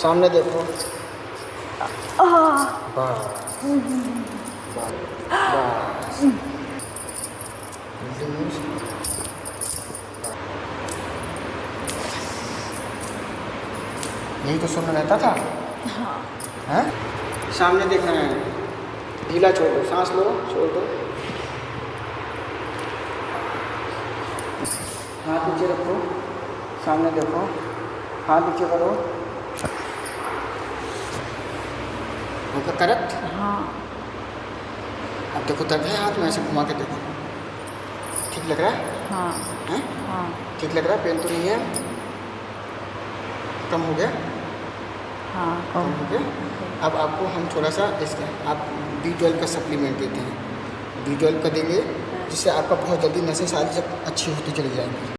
सामने देखो। आह, बस बस। लूज। यही तो सुनना रहता था। हाँ। हैं? सामने देखना है, ढीला छोड़ दो, सांस लो, छोड़ दो। हाथ नीचे रखो, सामने देखो, हाथ नीचे करो। होगा करेक्ट? हाँ। अब देखो दर्द है हाथ में, ऐसे घुमा के देखो। ठीक लग रहा है? हाँ। हैं? हाँ। ठीक लग रहा है? पेन तो नहीं है? कम हो गया? हाँ। कम हो गया? अब आपको हम थोड़ा सा इसका आप B12 का सप्लीमेंट देते हैं। B12 का देंगे जिससे आपका बहुत जल्दी नसें सारी अच्छी होती चली जाएंगी।